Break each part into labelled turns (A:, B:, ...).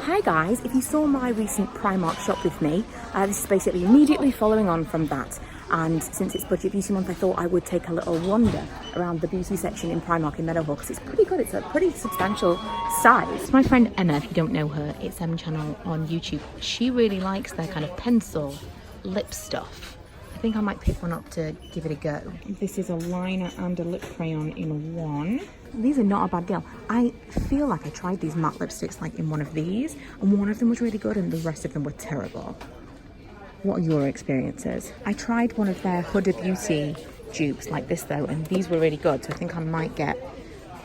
A: Hi guys, if you saw my recent Primark shop with me, this is basically immediately following on from that. And since it's Budget Beauty Month, I thought I would take a little wander around the beauty section in Primark in Meadowhall because it's pretty good. It's a pretty substantial size.
B: My friend Emma, if you don't know her, it's Em channel on YouTube. She really likes their kind of pencil lip stuff. I think I might pick one up to give it a go. This is a liner and a lip crayon in one. These are not a bad deal. I feel like I tried these matte lipsticks like in one of these, and one of them was really good and the rest of them were terrible. What are your experiences? I tried one of their Huda Beauty dupes like this though, and these were really good, so I think I might get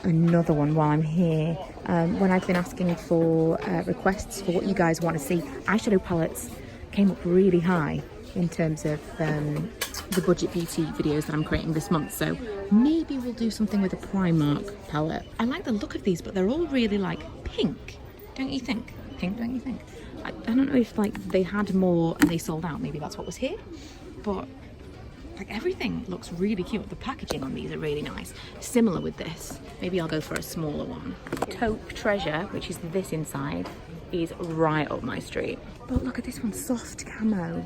B: another one while I'm here. When I've been asking for requests for what you guys want to see, eyeshadow palettes came up really high in terms of the Budget Beauty videos that I'm creating this month, so maybe we'll do something with a Primark palette. I like the look of these, but they're all really like pink, don't you think? Pink, don't you think? I don't know if like they had more and they sold out, maybe that's what was here, but like everything looks really cute. The packaging on these are really nice. Similar with this, maybe I'll go for a smaller one. Taupe Treasure, which is this inside, is right up my street. But look at this one, soft camo.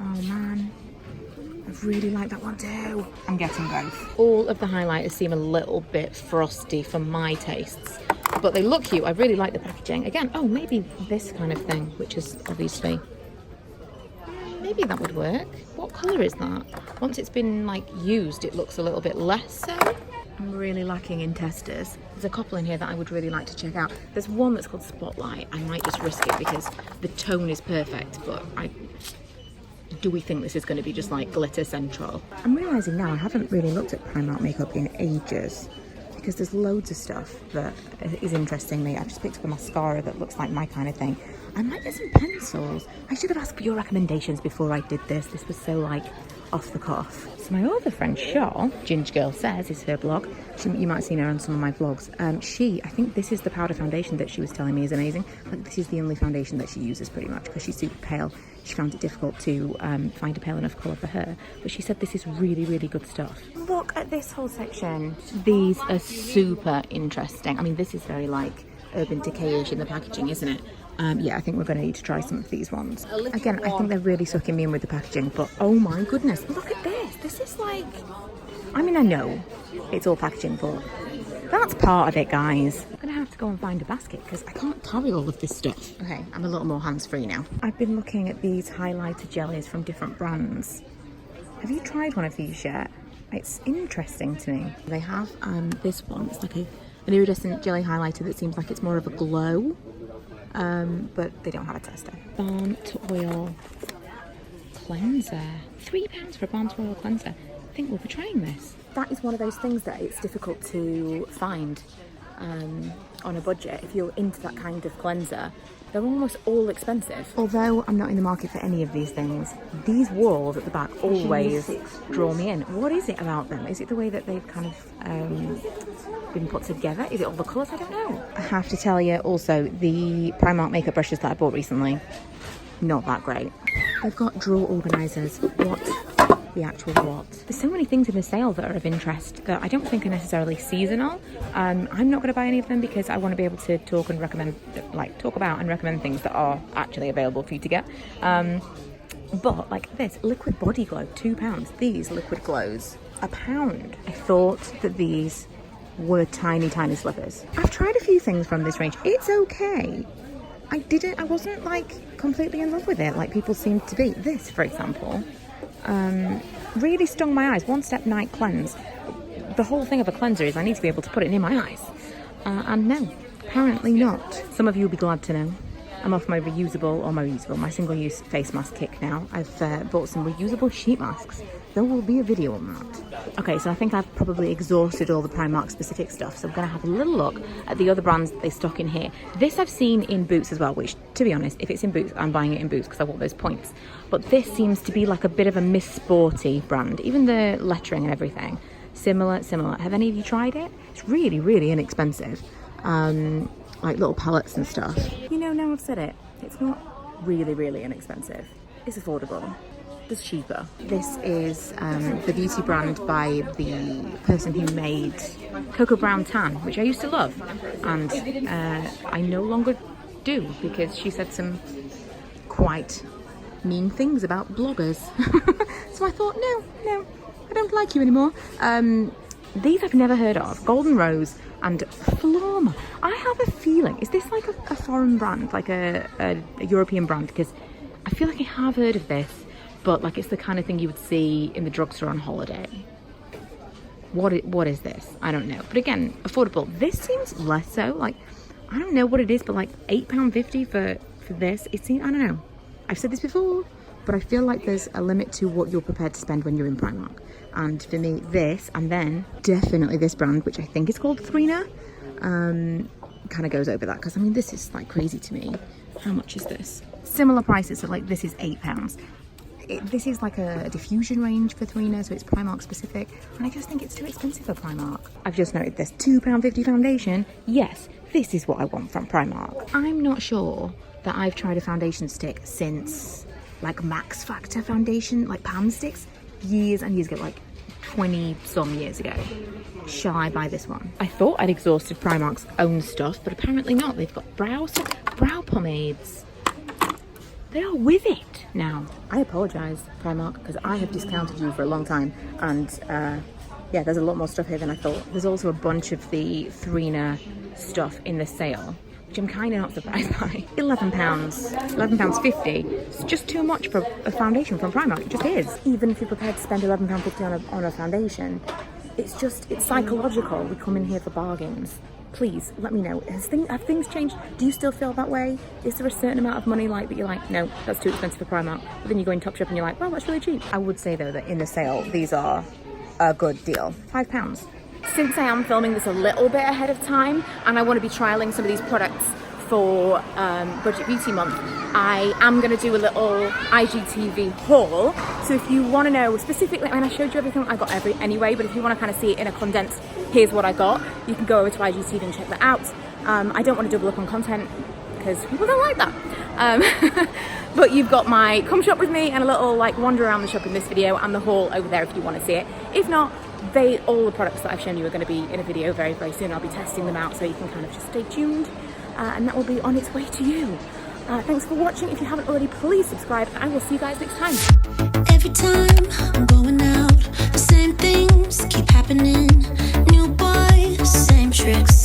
B: Oh man, I really like that one too. I'm getting both. All of the highlighters seem a little bit frosty for my tastes, but they look cute. I really like the packaging. Again, oh, maybe this kind of thing, which is obviously, maybe that would work. What colour is that? Once it's been like used, it looks a little bit less so. I'm really lacking in testers. There's a couple in here that I would really like to check out. There's one that's called Spotlight. I might just risk it because the tone is perfect, but do we think this is going to be just like glitter central? I'm realising now I haven't really looked at Primark makeup in ages because there's loads of stuff that is interesting me. I've just picked up a mascara that looks like my kind of thing. I might get some pencils. I should have asked for your recommendations before I did this. This was so like off the cuff. So my other friend Shaw, Ginger Girl Says is her blog. You might have seen her on some of my vlogs. I think this is the powder foundation that she was telling me is amazing. Like this is the only foundation that she uses pretty much because she's super pale. She found it difficult to find a pale enough colour for her, but she said this is really, really good stuff. Look at this whole section. These are super interesting. I mean, this is very like Urban Decay-ish in the packaging, isn't it? Yeah, I think we're going to need to try some of these ones. Again, I think they're really sucking me in with the packaging, but oh my goodness, look at this. This is like, I mean, I know it's all packaging, but that's part of it, guys. I'm going to have to go and find a basket because I can't carry all of this stuff. Okay, I'm a little more hands-free now. I've been looking at these highlighter jellies from different brands. Have you tried one of these yet? It's interesting to me. They have this one. It's like an iridescent jelly highlighter that seems like it's more of a glow. But they don't have a tester. Balm to Oil cleanser. £3 for a Balm to Oil cleanser. I think we'll be trying this. That is one of those things that it's difficult to find on a budget. If you're into that kind of cleanser, they're almost all expensive. Although I'm not in the market for any of these things, these walls at the back always draw me in. What is it about them? Is it the way that they've kind of been put together? Is it all the colours? I don't know. I have to tell you also, the Primark makeup brushes that I bought recently, not that great. They've got drawer organisers. What the actual what? There's so many things in the sale that are of interest that I don't think are necessarily seasonal. I'm not going to buy any of them because I want to be able to talk about and recommend things that are actually available for you to get. But like this, Liquid Body Glow, £2. These Liquid Glows, £1. I thought that these were tiny, tiny slippers. I've tried a few things from this range. It's okay. I wasn't like completely in love with it like people seem to be. This, for example, really stung my eyes. One Step Night Cleanse. The whole thing of a cleanser is I need to be able to put it in my eyes. And no, apparently not. Some of you will be glad to know I'm off my my single-use face mask kick now. I've bought some reusable sheet masks. There will be a video on that. Okay, so I think I've probably exhausted all the Primark specific stuff, so I'm going to have a little look at the other brands that they stock in here. This I've seen in Boots as well, which, to be honest, if it's in Boots, I'm buying it in Boots because I want those points. But this seems to be like a bit of a MissBudgetBeauty brand, even the lettering and everything. Similar. Have any of you tried it? It's really, really inexpensive. Like little palettes and stuff. You know, now I've said it, it's not really, really inexpensive. It's affordable. It's cheaper. This is the beauty brand by the person who made Cocoa Brown Tan, which I used to love, and I no longer do, because she said some quite mean things about bloggers. So I thought, no, I don't like you anymore. These I've never heard of, Golden Rose and Florma. I have a feeling, is this like a foreign brand, like a European brand? Because I feel like I have heard of this, but like it's the kind of thing you would see in the drugstore on holiday. What is this? I don't know. But again, affordable. This seems less so. Like, I don't know what it is, but like £8.50 for this. It seems, I don't know. I've said this before, but I feel like there's a limit to what you're prepared to spend when you're in Primark. And for me, this, and then definitely this brand, which I think is called Thrina, kind of goes over that. Because I mean, this is like crazy to me. How much is this? Similar prices, so like this is £8. This is like a diffusion range for Thrina, so it's Primark specific, and I just think it's too expensive for Primark. I've just noted this £2.50 foundation. Yes, this is what I want from Primark. I'm not sure that I've tried a foundation stick since like Max Factor foundation, like pan sticks, years and years ago, like 20 some years ago. Shall I buy this one? I thought I'd exhausted Primark's own stuff, but apparently not. They've got brow pomades. They are with it now. I apologise, Primark, because I have discounted you for a long time, and yeah, there's a lot more stuff here than I thought. There's also a bunch of the Thrina stuff in the sale, which I'm kind of not surprised by. £11.50. It's just too much for a foundation from Primark. It just is. Even if you're prepared to spend £11.50 on a foundation, it's psychological. We come in here for bargains. Please let me know. Have things changed? Do you still feel that way? Is there a certain amount of money like that you're like, no, that's too expensive for Primark? But then you go in Topshop and you're like, well, that's really cheap. I would say though that in the sale, these are a good deal. £5. Since I am filming this a little bit ahead of time and I want to be trialing some of these products for Budget Beauty Month, I am going to do a little IGTV haul. So if you want to know specifically, I mean, I showed you everything I got anyway, but if you want to kind of see it in a condensed, here's what I got, you can go over to IGTV and check that out. I don't want to double up on content because people don't like that. But you've got my come shop with me and a little like wander around the shop in this video, and the haul over there if you want to see it. If not, all the products that I've shown you are going to be in a video very, very soon. I'll be testing them out, so you can kind of just stay tuned. And that will be on its way to you. Thanks for watching. If you haven't already, please subscribe, and I will see you guys next time.
C: Every time I'm going out, the same things keep happening. New boy, same tricks.